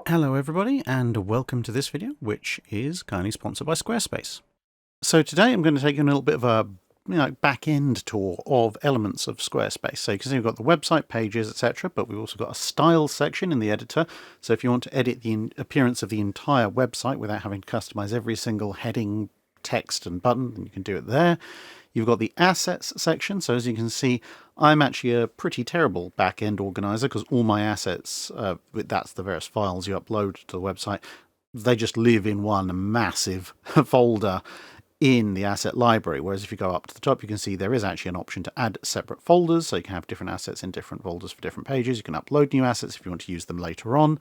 Hello everybody, and welcome to this video, which is kindly sponsored by Squarespace. So today I'm going to take you on a little bit of a back-end tour of elements of Squarespace. So you can see we've got the website pages, etc., but we've also got a style section in the editor. So if you want to edit the appearance of the entire website without having to customize every single heading, text and button, then you can do it there. You've got the assets section. So as you can see, I'm actually a pretty terrible back-end organizer because all my assets, that's the various files you upload to the website, they just live in one massive folder in the asset library. Whereas if you go up to the top, you can see there is actually an option to add separate folders. So you can have different assets in different folders for different pages. You can upload new assets if you want to use them later on.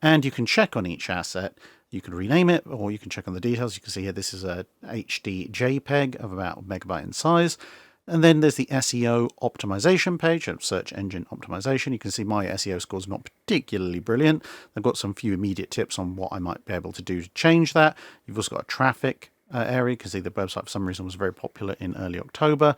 And you can check on each asset. You can rename it, or you can check on the details. You can see here this is a HD JPEG of about a megabyte in size. And then there's the SEO optimization page, search engine optimization. You can see my SEO score is not particularly brilliant. I've got some few immediate tips on what I might be able to do to change that. You've also got a traffic area. You can see the website for some reason was very popular in early October.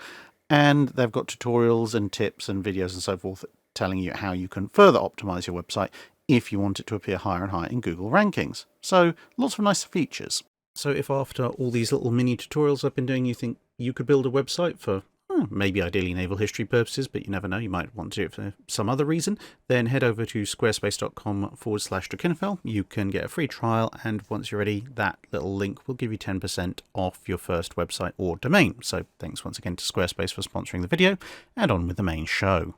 And they've got tutorials and tips and videos and so forth telling you how you can further optimize your website if you want it to appear higher and higher in Google rankings. So lots of nice features. So if after all these little mini tutorials I've been doing, you think you could build a website for maybe ideally naval history purposes, but you never know, you might want to do it for some other reason, then head over to squarespace.com/Drakenfell. You can get a free trial, and once you're ready, that little link will give you 10% off your first website or domain. So thanks once again to Squarespace for sponsoring the video, and on with the main show.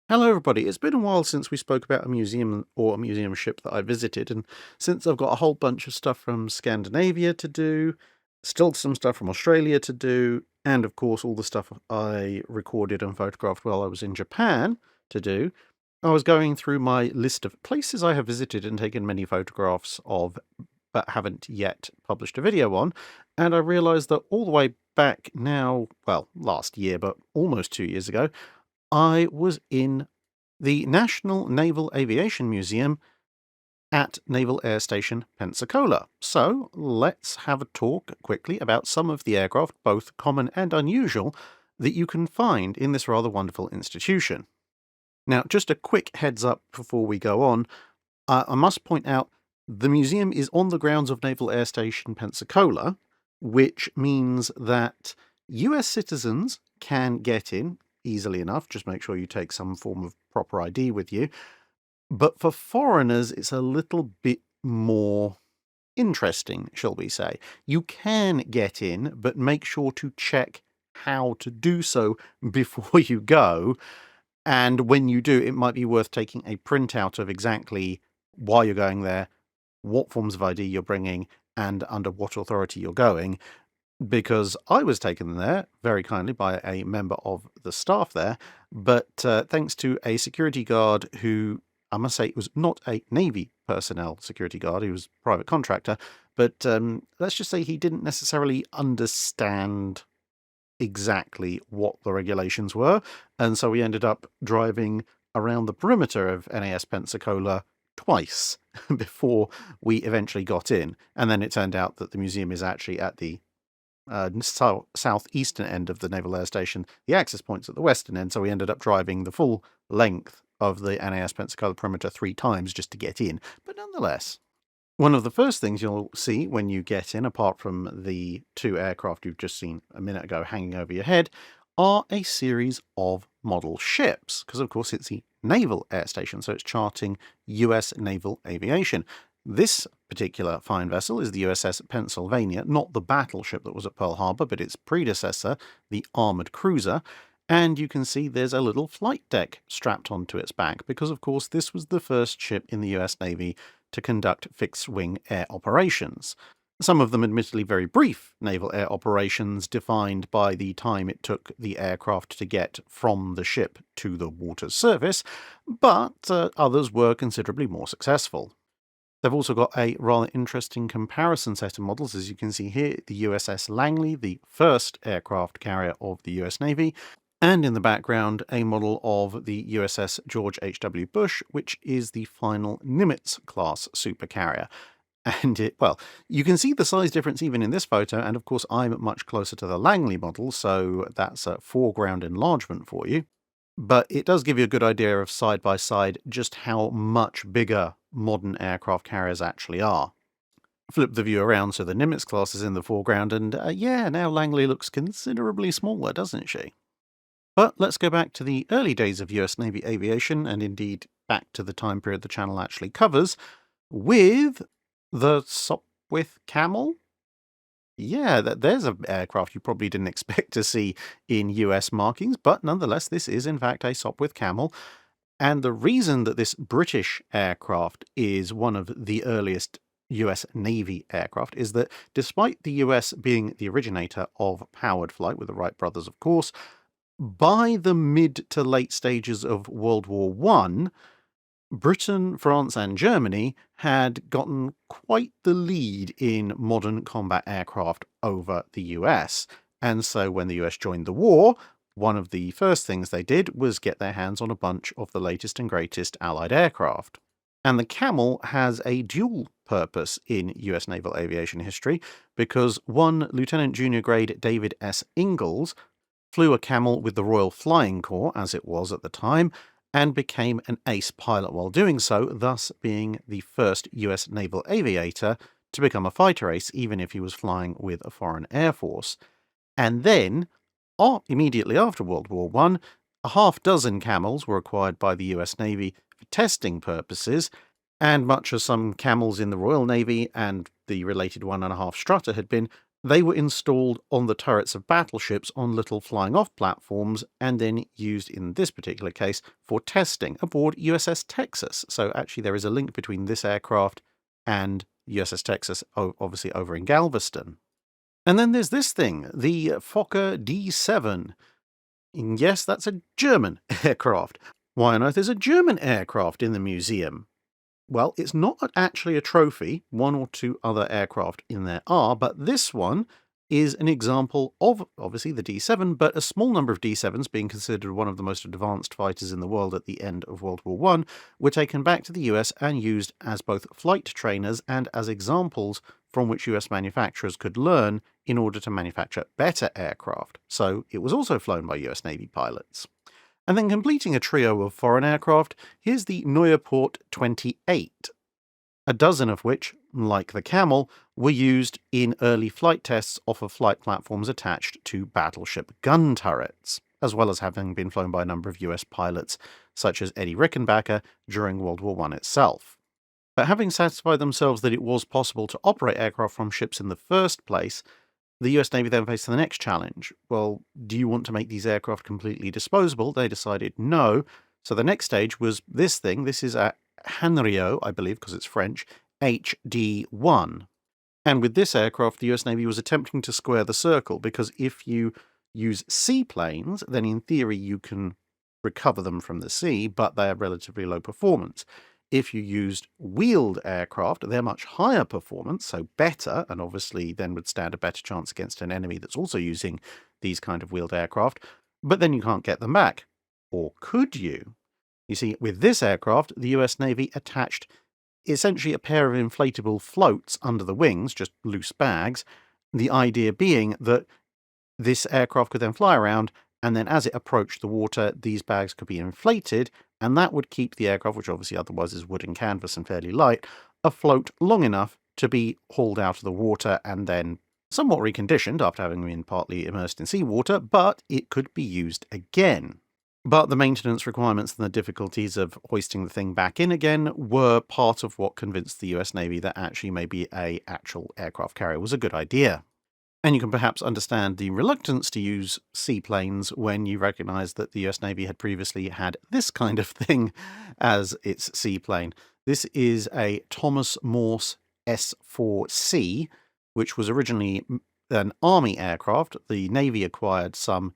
Hello everybody, it's been a while since we spoke about a museum or a museum ship that I visited, and since I've got a whole bunch of stuff from Scandinavia to do, still some stuff from Australia to do, and of course all the stuff I recorded and photographed while I was in Japan to do, I was going through my list of places I have visited and taken many photographs of, but haven't yet published a video on, and I realised that all the way back now, well, last year, but almost 2 years ago, I was in the National Naval Aviation Museum at Naval Air Station Pensacola. So let's have a talk quickly about some of the aircraft, both common and unusual, that you can find in this rather wonderful institution. Now, just a quick heads up before we go on, I must point out the museum is on the grounds of Naval Air Station Pensacola, which means that US citizens can get in easily enough. Just make sure you take some form of proper ID with you. But for foreigners, it's a little bit more interesting, shall we say. You can get in, but make sure to check how to do so before you go. And when you do, it might be worth taking a printout of exactly why you're going there, what forms of ID you're bringing, and under what authority you're going. Because I was taken there very kindly by a member of the staff there, but thanks to a security guard who, I must say, was not a Navy personnel security guard, he was a private contractor, but let's just say he didn't necessarily understand exactly what the regulations were, and so we ended up driving around the perimeter of NAS Pensacola twice before we eventually got in, and then it turned out that the museum is actually at the southeastern end of the Naval Air Station. The access point's at the western end, so we ended up driving the full length of the NAS Pensacola perimeter 3 times just to get in. But nonetheless, one of the first things you'll see when you get in, apart from the 2 aircraft you've just seen a minute ago hanging over your head, are a series of model ships, because of course it's the Naval Air Station, so it's charting US Naval Aviation. This particular fine vessel is the USS Pennsylvania, not the battleship that was at Pearl Harbor, but its predecessor, the armored cruiser. And you can see there's a little flight deck strapped onto its back, because of course this was the first ship in the US Navy to conduct fixed-wing air operations. Some of them admittedly very brief naval air operations, defined by the time it took the aircraft to get from the ship to the water's surface, but others were considerably more successful. They've also got a rather interesting comparison set of models, as you can see here, the USS Langley, the first aircraft carrier of the US Navy, and in the background a model of the USS George H.W. Bush, which is the final Nimitz-class supercarrier. And you can see the size difference even in this photo, and of course I'm much closer to the Langley model, so that's a foreground enlargement for you. but it does give you a good idea of side by side just how much bigger modern aircraft carriers actually are. Flip the view around so the Nimitz class is in the foreground, and yeah, now Langley looks considerably smaller, doesn't she? But let's go back to the early days of US Navy aviation, and indeed back to the time period the channel actually covers, with the Sopwith Camel. Yeah, there's an aircraft you probably didn't expect to see in US markings, but nonetheless, this is in fact a Sopwith Camel. And the reason that this British aircraft is one of the earliest US Navy aircraft is that despite the US being the originator of powered flight, with the Wright brothers, of course, by the mid to late stages of World War I, Britain, France, and Germany had gotten quite the lead in modern combat aircraft over the US. And so when the US joined the war, one of the first things they did was get their hands on a bunch of the latest and greatest Allied aircraft. And the Camel has a dual purpose in US naval aviation history, because one Lieutenant Junior Grade David S. Ingalls flew a Camel with the Royal Flying Corps, as it was at the time, and became an ace pilot while doing so, thus being the first US naval aviator to become a fighter ace, even if he was flying with a foreign air force. And then, immediately after World War I, a half dozen Camels were acquired by the US Navy for testing purposes, and much as some Camels in the Royal Navy and the related 1.5 Strutter had been, they were installed on the turrets of battleships on little flying-off platforms, and then used in this particular case for testing aboard USS Texas. So actually there is a link between this aircraft and USS Texas, obviously over in Galveston. And then there's this thing, the Fokker D7. Yes, that's a German aircraft. Why on earth is a German aircraft in the museum? Well, it's not actually a trophy. One or two other aircraft in there are, but this one is an example of, obviously, the D7, but a small number of D7s, being considered one of the most advanced fighters in the world at the end of World War I, were taken back to the US and used as both flight trainers and as examples from which US manufacturers could learn in order to manufacture better aircraft. So it was also flown by US Navy pilots. And then completing a trio of foreign aircraft, here's the Neuerport 28, a dozen of which, like the Camel, were used in early flight tests off of flight platforms attached to battleship gun turrets, as well as having been flown by a number of US pilots, such as Eddie Rickenbacker, during World War I itself. But having satisfied themselves that it was possible to operate aircraft from ships in the first place, the US Navy then faced the next challenge. Well, do you want to make these aircraft completely disposable? They decided no. So the next stage was this thing. This is a Hanriot, I believe, because it's French, HD-1. And with this aircraft, the US Navy was attempting to square the circle, because if you use seaplanes, then in theory you can recover them from the sea, but they are relatively low performance. If you used wheeled aircraft, they're much higher performance, so better, and obviously then would stand a better chance against an enemy that's also using these kind of wheeled aircraft, but then you can't get them back. Or could you? You see, with this aircraft, the US Navy attached essentially a pair of inflatable floats under the wings, just loose bags, the idea being that this aircraft could then fly around, and then as it approached the water, these bags could be inflated, and that would keep the aircraft, which obviously otherwise is wood and canvas and fairly light, afloat long enough to be hauled out of the water and then somewhat reconditioned after having been partly immersed in seawater, but it could be used again. But the maintenance requirements and the difficulties of hoisting the thing back in again were part of what convinced the US Navy that actually maybe an actual aircraft carrier was a good idea. And you can perhaps understand the reluctance to use seaplanes when you recognise that the US Navy had previously had this kind of thing as its seaplane. This is a Thomas Morse S-4C, which was originally an Army aircraft. The Navy acquired some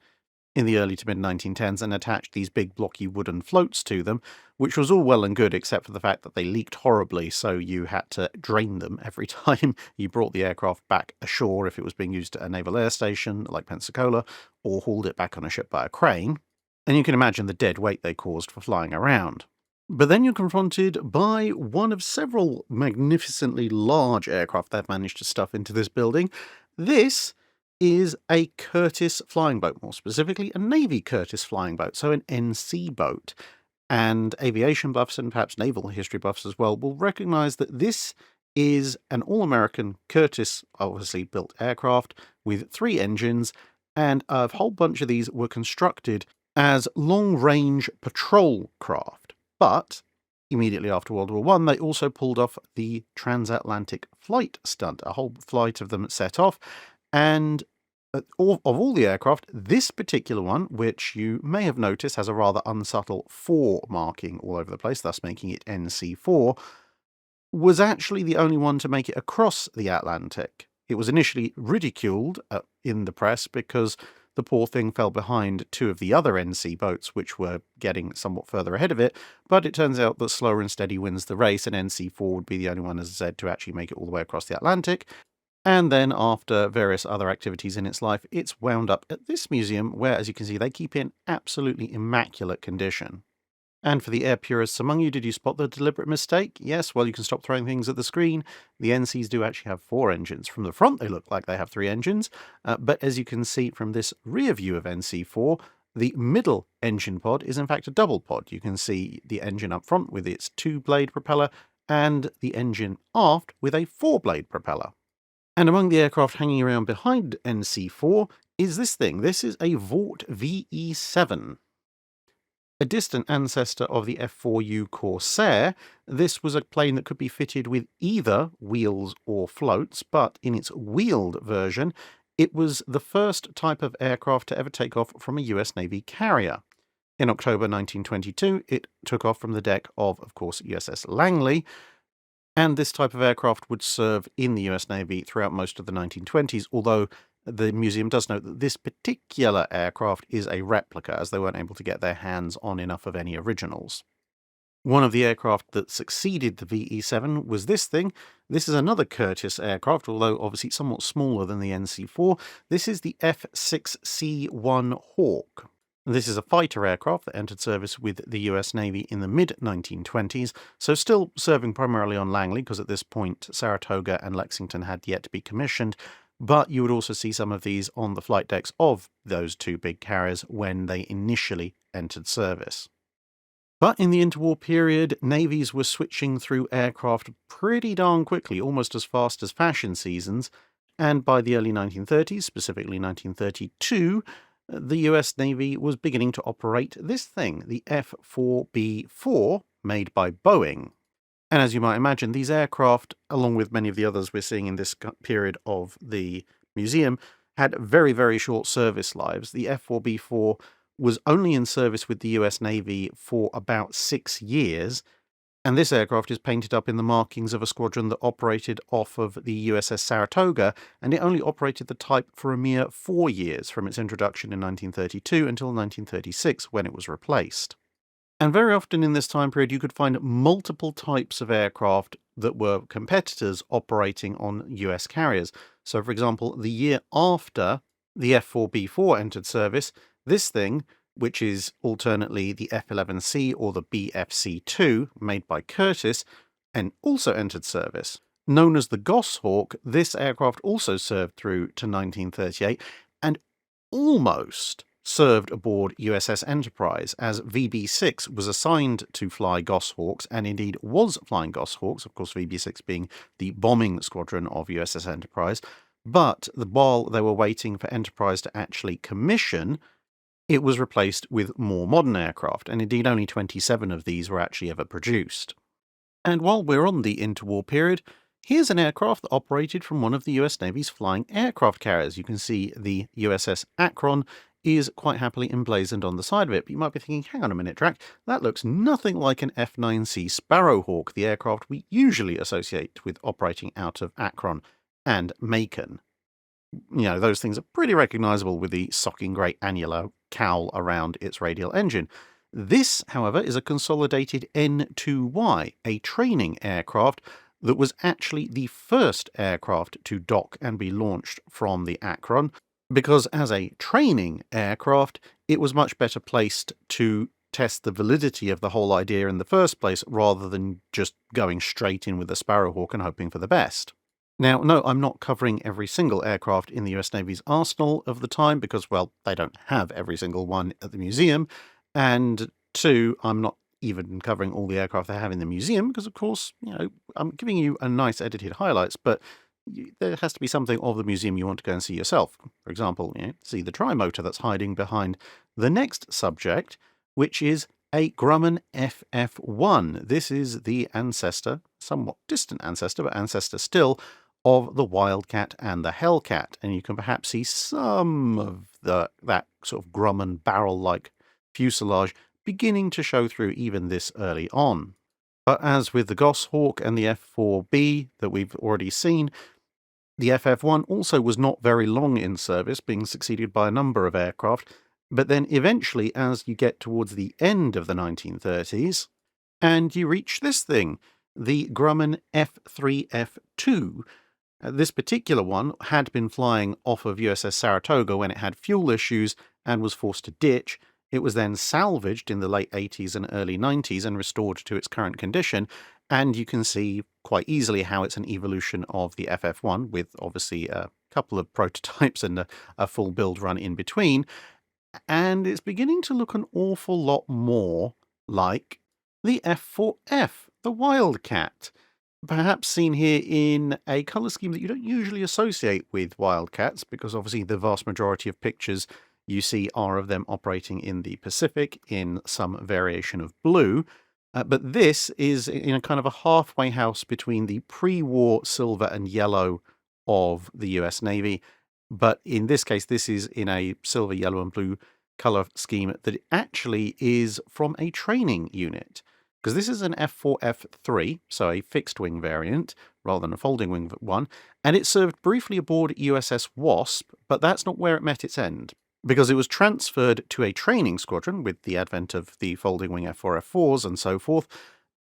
in the early to mid-1910s and attached these big blocky wooden floats to them, which was all well and good except for the fact that they leaked horribly, so you had to drain them every time you brought the aircraft back ashore if it was being used at a naval air station like Pensacola, or hauled it back on a ship by a crane. And you can imagine the dead weight they caused for flying around. But then you're confronted by one of several magnificently large aircraft they've managed to stuff into this building. This is a Curtiss flying boat, more specifically a Navy Curtiss flying boat, so an NC boat. And aviation buffs and perhaps naval history buffs as well will recognize that this is an all-American Curtiss, obviously built aircraft with 3 engines, and a whole bunch of these were constructed as long-range patrol craft. But immediately after World War I, they also pulled off the transatlantic flight stunt. A whole flight of them set off, and of all the aircraft, this particular one, which you may have noticed has a rather unsubtle 4 marking all over the place, thus making it NC4, was actually the only one to make it across the Atlantic. It was initially ridiculed in the press because the poor thing fell behind 2 of the other NC boats, which were getting somewhat further ahead of it, but it turns out that slower and steady wins the race, and NC4 would be the only one, as I said, to actually make it all the way across the Atlantic. And then, after various other activities in its life, it's wound up at this museum, where, as you can see, they keep it in absolutely immaculate condition. And for the air purists among you, did you spot the deliberate mistake? Yes, well, you can stop throwing things at the screen. The NCs do actually have 4 engines. From the front, they look like they have 3 engines, but as you can see from this rear view of NC4, the middle engine pod is in fact a double pod. You can see the engine up front with its 2-blade propeller, and the engine aft with a 4-blade propeller. And among the aircraft hanging around behind NC4 is this thing. This is a Vought VE7. A distant ancestor of the F4U Corsair, this was a plane that could be fitted with either wheels or floats, but in its wheeled version, it was the first type of aircraft to ever take off from a US Navy carrier. In October 1922, it took off from the deck of course, USS Langley, and this type of aircraft would serve in the US Navy throughout most of the 1920s, although the museum does note that this particular aircraft is a replica, as they weren't able to get their hands on enough of any originals. One of the aircraft that succeeded the VE7 was this thing. This is another Curtiss aircraft, although obviously somewhat smaller than the NC4. This is the F6C-1 Hawk. This is a fighter aircraft that entered service with the US Navy in the mid-1920s, so still serving primarily on Langley, because at this point Saratoga and Lexington had yet to be commissioned, but you would also see some of these on the flight decks of those 2 big carriers when they initially entered service. But in the interwar period, navies were switching through aircraft pretty darn quickly, almost as fast as fashion seasons, and by the early 1930s, specifically 1932, the US Navy was beginning to operate this thing, the F4B4, made by Boeing. And as you might imagine, these aircraft, along with many of the others we're seeing in this period of the museum, had very, very short service lives. The F4B4 was only in service with the US Navy for about 6 years, and this aircraft is painted up in the markings of a squadron that operated off of the USS Saratoga, and it only operated the type for a mere 4 years, from its introduction in 1932 until 1936, when it was replaced. And very often in this time period, you could find multiple types of aircraft that were competitors operating on US carriers. So, for example, the year after the F4B4 entered service, this thing, which is alternately the F-11C or the BFC-2, made by Curtiss, and also entered service. Known as the Goshawk, this aircraft also served through to 1938, and almost served aboard USS Enterprise, as VB6 was assigned to fly Goshawks, and indeed was flying Goshawks, of course VB6 being the bombing squadron of USS Enterprise, but while they were waiting for Enterprise to actually commission, it was replaced with more modern aircraft, and indeed only 27 of these were actually ever produced. And while we're on the interwar period, here's an aircraft that operated from one of the US Navy's flying aircraft carriers. You can see the USS Akron is quite happily emblazoned on the side of it, but you might be thinking, hang on a minute, Drac, that looks nothing like an F-9C Sparrowhawk, the aircraft we usually associate with operating out of Akron and Macon. You know, those things are pretty recognizable with the socking grey annular cowl around its radial engine. This, however, is a consolidated N2Y, a training aircraft that was actually the first aircraft to dock and be launched from the Akron, because as a training aircraft, it was much better placed to test the validity of the whole idea in the first place, rather than just going straight in with the Sparrowhawk and hoping for the best. Now, no, I'm not covering every single aircraft in the US Navy's arsenal of the time because, well, they don't have every single one at the museum. And two, I'm not even covering all the aircraft they have in the museum because, of course, I'm giving you a nice edited highlights, but there has to be something of the museum you want to go and see yourself. For example, see the tri-motor that's hiding behind the next subject, which is a Grumman FF1. This is the ancestor, somewhat distant ancestor, but ancestor still, of the Wildcat and the Hellcat. And you can perhaps see some of that sort of Grumman barrel-like fuselage beginning to show through even this early on. But as with the Goshawk and the F4B that we've already seen, the FF1 also was not very long in service, being succeeded by a number of aircraft, but then eventually, as you get towards the end of the 1930s, and you reach this thing, the Grumman F3F2. This particular one had been flying off of USS Saratoga when it had fuel issues and was forced to ditch. It was then salvaged in the late 80s and early 90s and restored to its current condition. And you can see quite easily how it's an evolution of the FF1, with obviously a couple of prototypes and a full build run in between. And it's beginning to look an awful lot more like the F4F, the Wildcat. Perhaps seen here in a colour scheme that you don't usually associate with Wildcats, because obviously the vast majority of pictures you see are of them operating in the Pacific in some variation of blue. But this is in a kind of a halfway house between the pre-war silver and yellow of the US Navy. But in this case, this is in a silver, yellow, and blue colour scheme that actually is from a training unit. Because this is an F4F3, so a fixed-wing variant, rather than a folding-wing one, and it served briefly aboard USS Wasp, but that's not where it met its end, because it was transferred to a training squadron with the advent of the folding-wing F4F4s and so forth,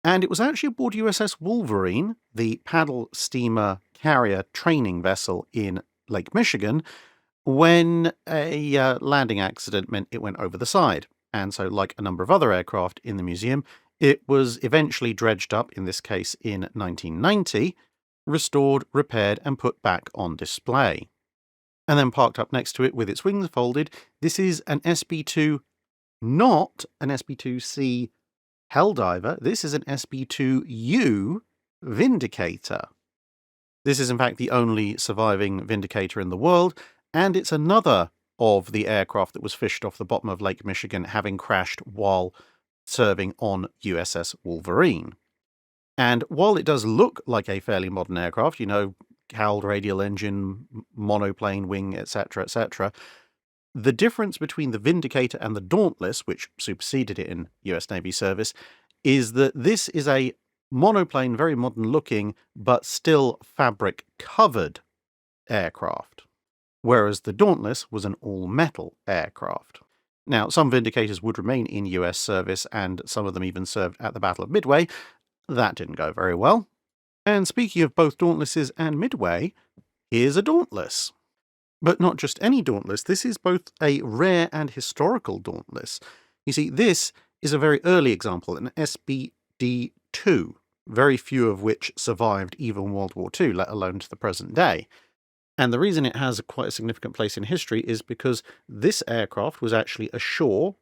and it was actually aboard USS Wolverine, the paddle steamer carrier training vessel in Lake Michigan, when a landing accident meant it went over the side. And so, like a number of other aircraft in the museum, it was eventually dredged up, in this case in 1990, restored, repaired, and put back on display. And then parked up next to it with its wings folded, this is an SB-2, not an SB-2C Helldiver. This is an SB-2U Vindicator. This is in fact the only surviving Vindicator in the world, and it's another of the aircraft that was fished off the bottom of Lake Michigan, having crashed while serving on USS Wolverine. And while it does look like a fairly modern aircraft, cowled radial engine, monoplane wing, etc., etc., the difference between the Vindicator and the Dauntless, which superseded it in US Navy service, is that this is a monoplane, very modern looking, but still fabric covered aircraft, whereas the Dauntless was an all-metal aircraft. Now, some Vindicators would remain in US service, and some of them even served at the Battle of Midway. That didn't go very well. And speaking of both Dauntlesses and Midway, here's a Dauntless. But not just any Dauntless, this is both a rare and historical Dauntless. You see, this is a very early example, an SBD-2, very few of which survived even World War II, let alone to the present day. And the reason it has quite a significant place in history is because this aircraft was actually ashore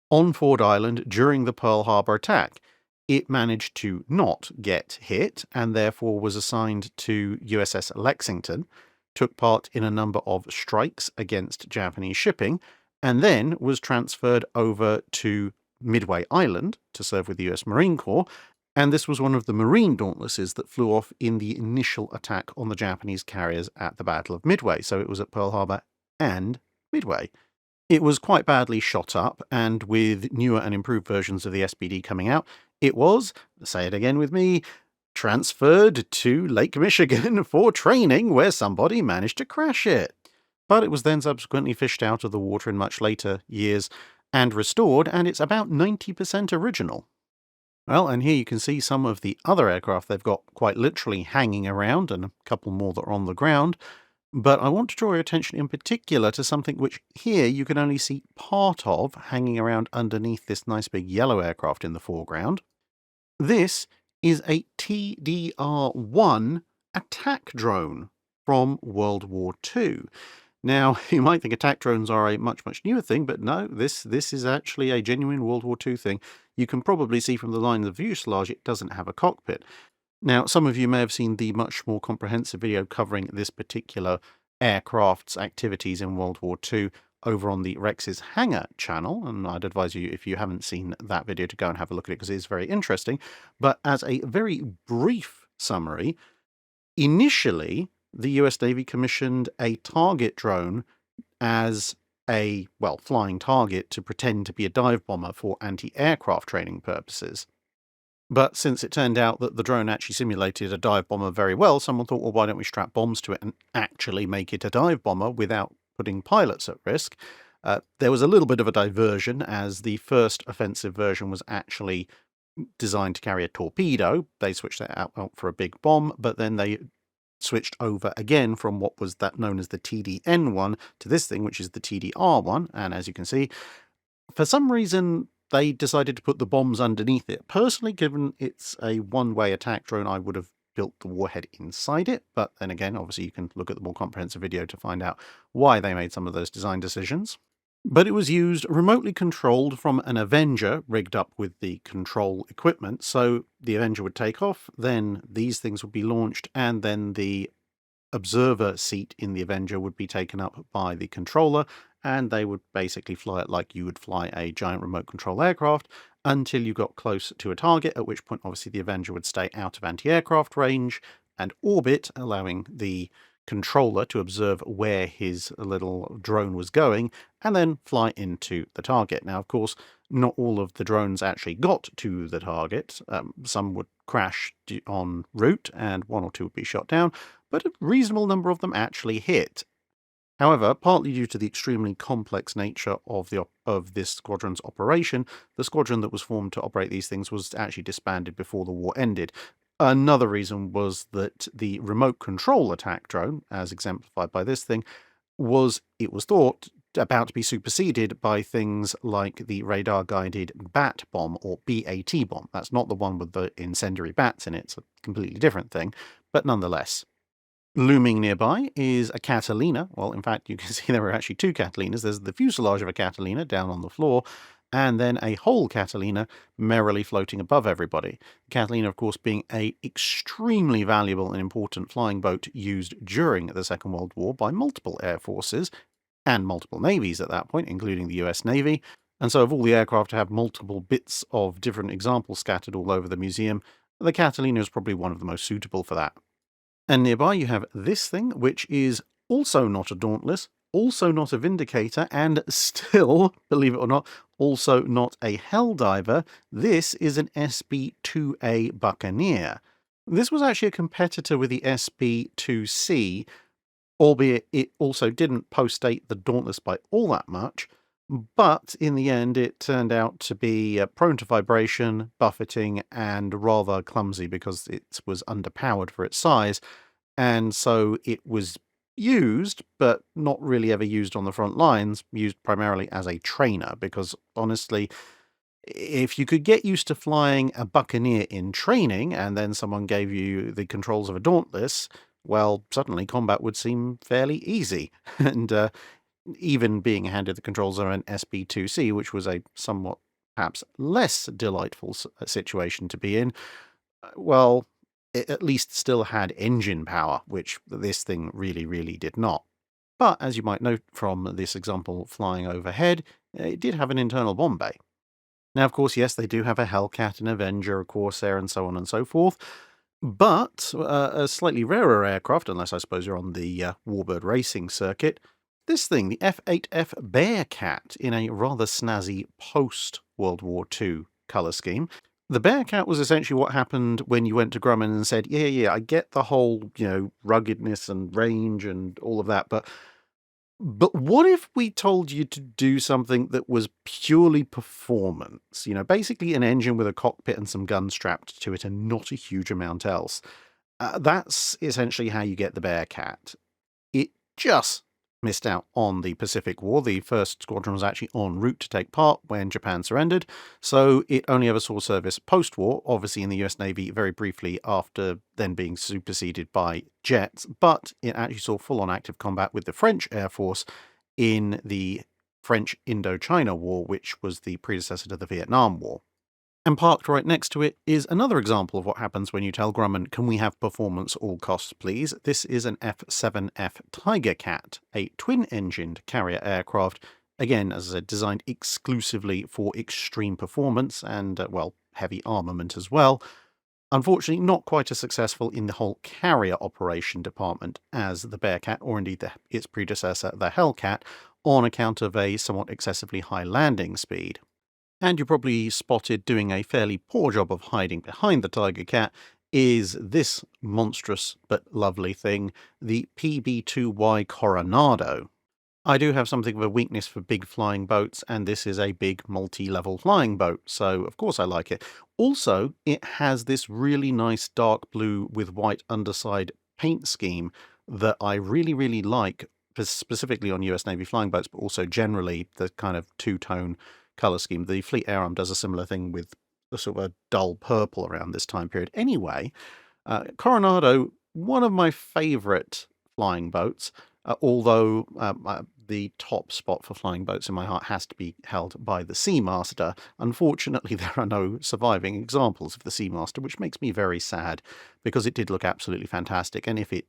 on Ford Island during the Pearl Harbor attack. It managed to not get hit and therefore was assigned to USS Lexington, took part in a number of strikes against Japanese shipping, and then was transferred over to Midway Island to serve with the US Marine Corps. And this was one of the Marine Dauntlesses that flew off in the initial attack on the Japanese carriers at the Battle of Midway. So it was at Pearl Harbor and Midway. It was quite badly shot up, and with newer and improved versions of the SBD coming out, it was, say it again with me, transferred to Lake Michigan for training, where somebody managed to crash it. But it was then subsequently fished out of the water in much later years and restored, and it's about 90% original. Well, and here you can see some of the other aircraft they've got quite literally hanging around, and a couple more that are on the ground. But I want to draw your attention in particular to something which here you can only see part of hanging around underneath this nice big yellow aircraft in the foreground. This is a TDR-1 attack drone from World War II. Now, you might think attack drones are a much, much newer thing, but no, this is actually a genuine World War II thing. You can probably see from the line of the fuselage it doesn't have a cockpit. Now, some of you may have seen the much more comprehensive video covering this particular aircraft's activities in World War II over on the Rex's Hangar channel, and I'd advise you, if you haven't seen that video, to go and have a look at it because it is very interesting. But as a very brief summary, initially, the US Navy commissioned a target drone as a, well, flying target to pretend to be a dive bomber for anti-aircraft training purposes. But since it turned out that the drone actually simulated a dive bomber very well, someone thought, well, why don't we strap bombs to it and actually make it a dive bomber without putting pilots at risk? There was a little bit of a diversion, as the first offensive version was actually designed to carry a torpedo. They switched that out for a big bomb, but then they switched over again from what was that known as the TDN one to this thing, which is the TDR one. And as you can see, for some reason, they decided to put the bombs underneath it. Personally, given it's a one-way attack drone, I would have built the warhead inside it. But then again, obviously, you can look at the more comprehensive video to find out why they made some of those design decisions. But it was used remotely controlled from an Avenger rigged up with the control equipment. So the Avenger would take off, then these things would be launched, and then the observer seat in the Avenger would be taken up by the controller, and they would basically fly it like you would fly a giant remote control aircraft until you got close to a target, at which point obviously the Avenger would stay out of anti-aircraft range and orbit, allowing the controller to observe where his little drone was going and then fly into the target. Now, of course, not all of the drones actually got to the target. Some would crash en route and one or two would be shot down, but a reasonable number of them actually hit. However, partly due to the extremely complex nature of this squadron's operation, the squadron that was formed to operate these things was actually disbanded before the war ended. Another reason was that the remote control attack drone, as exemplified by this thing, it was thought, about to be superseded by things like the radar-guided BAT bomb, or BAT bomb. That's not the one with the incendiary bats in it, it's a completely different thing, but nonetheless. Looming nearby is a Catalina. Well, in fact, you can see there are actually two Catalinas. There's the fuselage of a Catalina down on the floor, and then a whole Catalina merrily floating above everybody. The Catalina, of course, being an extremely valuable and important flying boat used during the Second World War by multiple air forces and multiple navies at that point, including the US Navy. And so of all the aircraft to have multiple bits of different examples scattered all over the museum, the Catalina is probably one of the most suitable for that. And nearby you have this thing, which is also not a Dauntless, also not a Vindicator, and still, believe it or not, also not a Helldiver. This is an SB-2A Buccaneer. This was actually a competitor with the SB-2C, albeit it also didn't postdate the Dauntless by all that much, but in the end it turned out to be prone to vibration, buffeting, and rather clumsy because it was underpowered for its size, and so it was used, but not really ever used on the front lines, used primarily as a trainer, because honestly, if you could get used to flying a Buccaneer in training, and then someone gave you the controls of a Dauntless, well, suddenly combat would seem fairly easy. And even being handed the controls of an SB-2C, which was a somewhat perhaps less delightful situation to be in, well, it at least still had engine power, which this thing really, really did not. But as you might note from this example flying overhead, it did have an internal bomb bay. Now, of course, yes, they do have a Hellcat, an Avenger, a Corsair, and so on and so forth. But a slightly rarer aircraft, unless I suppose you're on the Warbird racing circuit, this thing, the F-8F Bearcat, in a rather snazzy post-World War II colour scheme. The Bearcat was essentially what happened when you went to Grumman and said, yeah, I get the whole, ruggedness and range and all of that, but what if we told you to do something that was purely performance? Basically an engine with a cockpit and some guns strapped to it and not a huge amount else. That's essentially how you get the Bearcat. It just missed out on the Pacific War. The first squadron was actually en route to take part when Japan surrendered, so it only ever saw service post-war, obviously in the US Navy very briefly after then being superseded by jets, but it actually saw full-on active combat with the French Air Force in the French Indochina War, which was the predecessor to the Vietnam War. And parked right next to it is another example of what happens when you tell Grumman, can we have performance at all costs, please? This is an F-7F Tiger Cat, a twin-engined carrier aircraft, again, as I said, designed exclusively for extreme performance and, well, heavy armament as well. Unfortunately, not quite as successful in the whole carrier operation department as the Bearcat, or indeed its predecessor, the Hellcat, on account of a somewhat excessively high landing speed. And you probably spotted doing a fairly poor job of hiding behind the Tiger Cat is this monstrous but lovely thing, the PB-2Y Coronado. I do have something of a weakness for big flying boats, and this is a big multi-level flying boat, so of course I like it. Also, it has this really nice dark blue with white underside paint scheme that I really, really like, specifically on US Navy flying boats, but also generally the kind of two-tone color scheme. The Fleet Air Arm does a similar thing with a sort of a dull purple around this time period. Anyway, Coronado, one of my favorite flying boats, although the top spot for flying boats in my heart has to be held by the Seamaster. Unfortunately, there are no surviving examples of the Seamaster, which makes me very sad, because it did look absolutely fantastic, and if it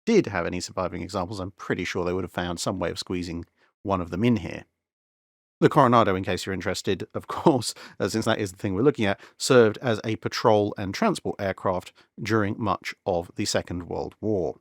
did have any surviving examples, I'm pretty sure they would have found some way of squeezing one of them in here. The Coronado, in case you're interested, of course, since that is the thing we're looking at, served as a patrol and transport aircraft during much of the Second World War.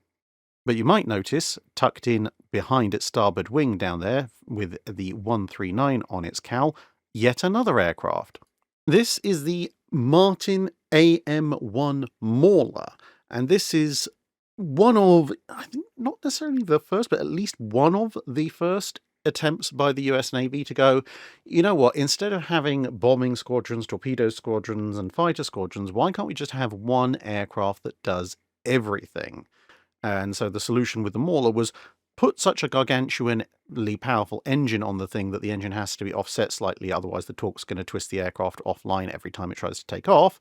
But you might notice, tucked in behind its starboard wing down there, with the 139 on its cowl, yet another aircraft. This is the Martin AM-1 Mauler, and this is one of, I think, not necessarily the first, but at least one of the first attempts by the US Navy to go, you know what, instead of having bombing squadrons, torpedo squadrons, and fighter squadrons, why can't we just have one aircraft that does everything? And so the solution with the Mauler was put such a gargantuanly powerful engine on the thing that the engine has to be offset slightly, otherwise the torque's going to twist the aircraft offline every time it tries to take off,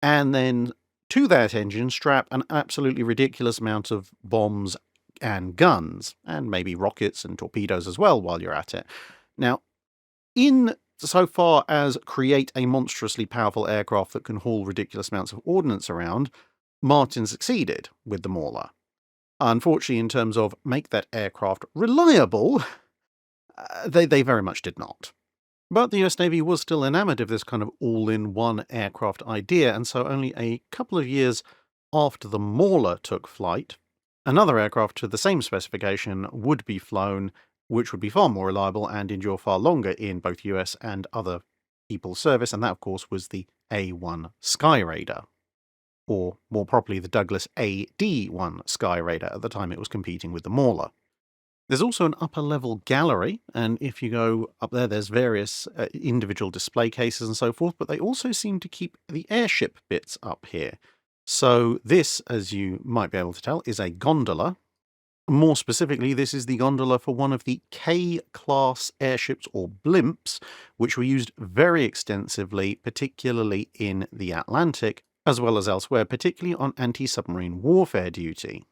and then to that engine strap an absolutely ridiculous amount of bombs and guns, and maybe rockets and torpedoes as well while you're at it. Now, in so far as create a monstrously powerful aircraft that can haul ridiculous amounts of ordnance around, Martin succeeded with the Mauler. Unfortunately, in terms of make that aircraft reliable, they very much did not. But the US Navy was still enamored of this kind of all-in-one aircraft idea, and so only a couple of years after the Mauler took flight, another aircraft to the same specification would be flown, which would be far more reliable and endure far longer in both US and other people's service, and that, of course, was the A-1 Sky Raider, or more properly, the Douglas AD-1 Sky Raider at the time it was competing with the Mauler. There's also an upper-level gallery, and if you go up there, there's various individual display cases and so forth, but they also seem to keep the airship bits up here. So this, as you might be able to tell, is a gondola. More specifically, this is the gondola for one of the K-class airships, or blimps, which were used very extensively, particularly in the Atlantic, as well as elsewhere, particularly on anti-submarine warfare duty.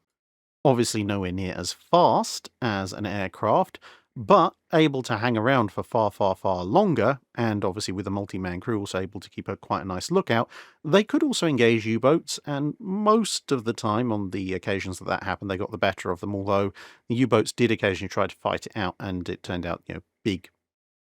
Obviously nowhere near as fast as an aircraft, but able to hang around for far, far, far longer, and obviously with a multi-man crew also able to keep quite a nice lookout. They could also engage U-boats, and most of the time, on the occasions that happened, they got the better of them, although the U-boats did occasionally try to fight it out, and it turned out, big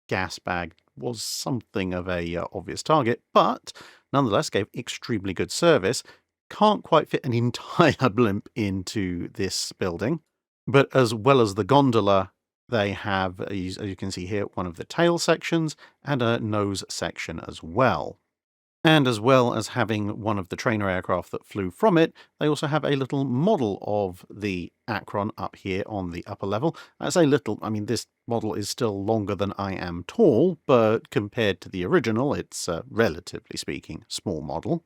gas bag was something of a obvious target, but nonetheless gave extremely good service. Can't quite fit an entire blimp into this building, but as well as the gondola, they have, as you can see here, one of the tail sections and a nose section as well. And as well as having one of the trainer aircraft that flew from it, they also have a little model of the Akron up here on the upper level. I say little, I mean this model is still longer than I am tall, but compared to the original, it's, relatively speaking, small model.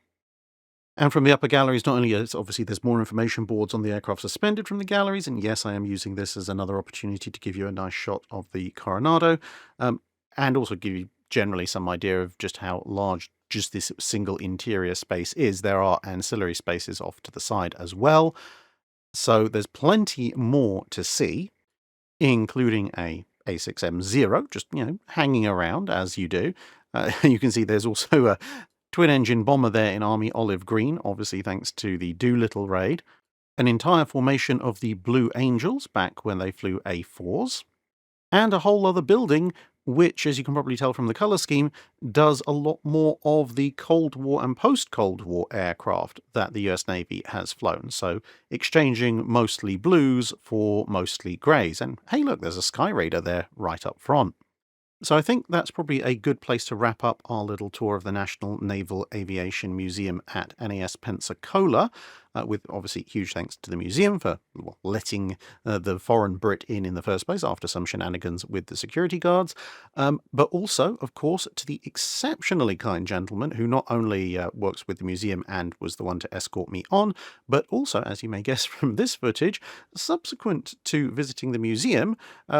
And from the upper galleries, not only is obviously there's more information boards on the aircraft suspended from the galleries, and yes, I am using this as another opportunity to give you a nice shot of the Coronado, and also give you generally some idea of just how large just this single interior space is. There are ancillary spaces off to the side as well. So there's plenty more to see, including a A6M0, just, hanging around as you do. You can see there's also a twin-engine bomber there in Army Olive Green, obviously thanks to the Doolittle raid. An entire formation of the Blue Angels back when they flew A4s. And a whole other building, which, as you can probably tell from the colour scheme, does a lot more of the Cold War and post-Cold War aircraft that the US Navy has flown. So exchanging mostly blues for mostly greys. And hey, look, there's a Sky Raider there right up front. So I think that's probably a good place to wrap up our little tour of the National Naval Aviation Museum at NAS Pensacola, with obviously huge thanks to the museum for letting the foreign Brit in the first place after some shenanigans with the security guards, but also, of course, to the exceptionally kind gentleman who not only works with the museum and was the one to escort me on, but also, as you may guess from this footage, subsequent to visiting the museum,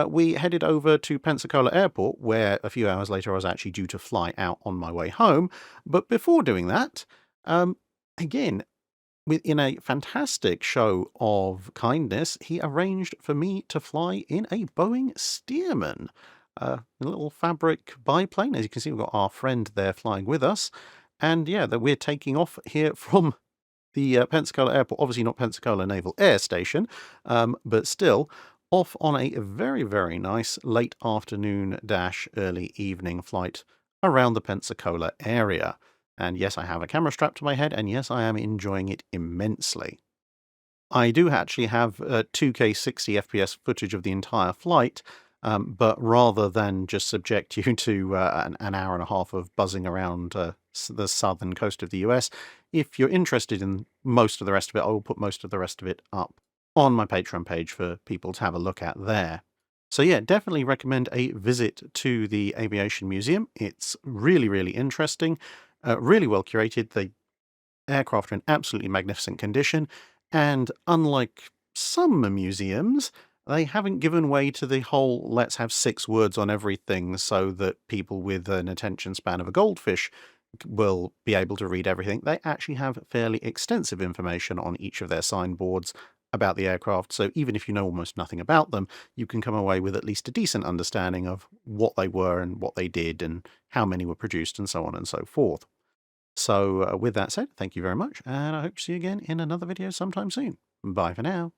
we headed over to Pensacola Airport, where a few hours later I was actually due to fly out on my way home. But before doing that, again, in a fantastic show of kindness, he arranged for me to fly in a Boeing Stearman, a little fabric biplane. As you can see, we've got our friend there flying with us. And yeah, that we're taking off here from the Pensacola Airport, obviously not Pensacola Naval Air Station, but still off on a very, very nice late afternoon - early evening flight around the Pensacola area. And yes, I have a camera strapped to my head, and yes, I am enjoying it immensely. I do actually have 2K 60 FPS footage of the entire flight, but rather than just subject you to an hour and a half of buzzing around the southern coast of the US, if you're interested in most of the rest of it, I will put most of the rest of it up on my Patreon page for people to have a look at there. So yeah, definitely recommend a visit to the Aviation Museum. It's really, really interesting, really well curated. The aircraft are in absolutely magnificent condition, and unlike some museums, they haven't given way to the whole let's have 6 words on everything so that people with an attention span of a goldfish will be able to read everything. They actually have fairly extensive information on each of their signboards about the aircraft, so even if you know almost nothing about them, you can come away with at least a decent understanding of what they were and what they did and how many were produced and so on and so forth. So with that said, thank you very much, and I hope to see you again in another video sometime soon. Bye for now.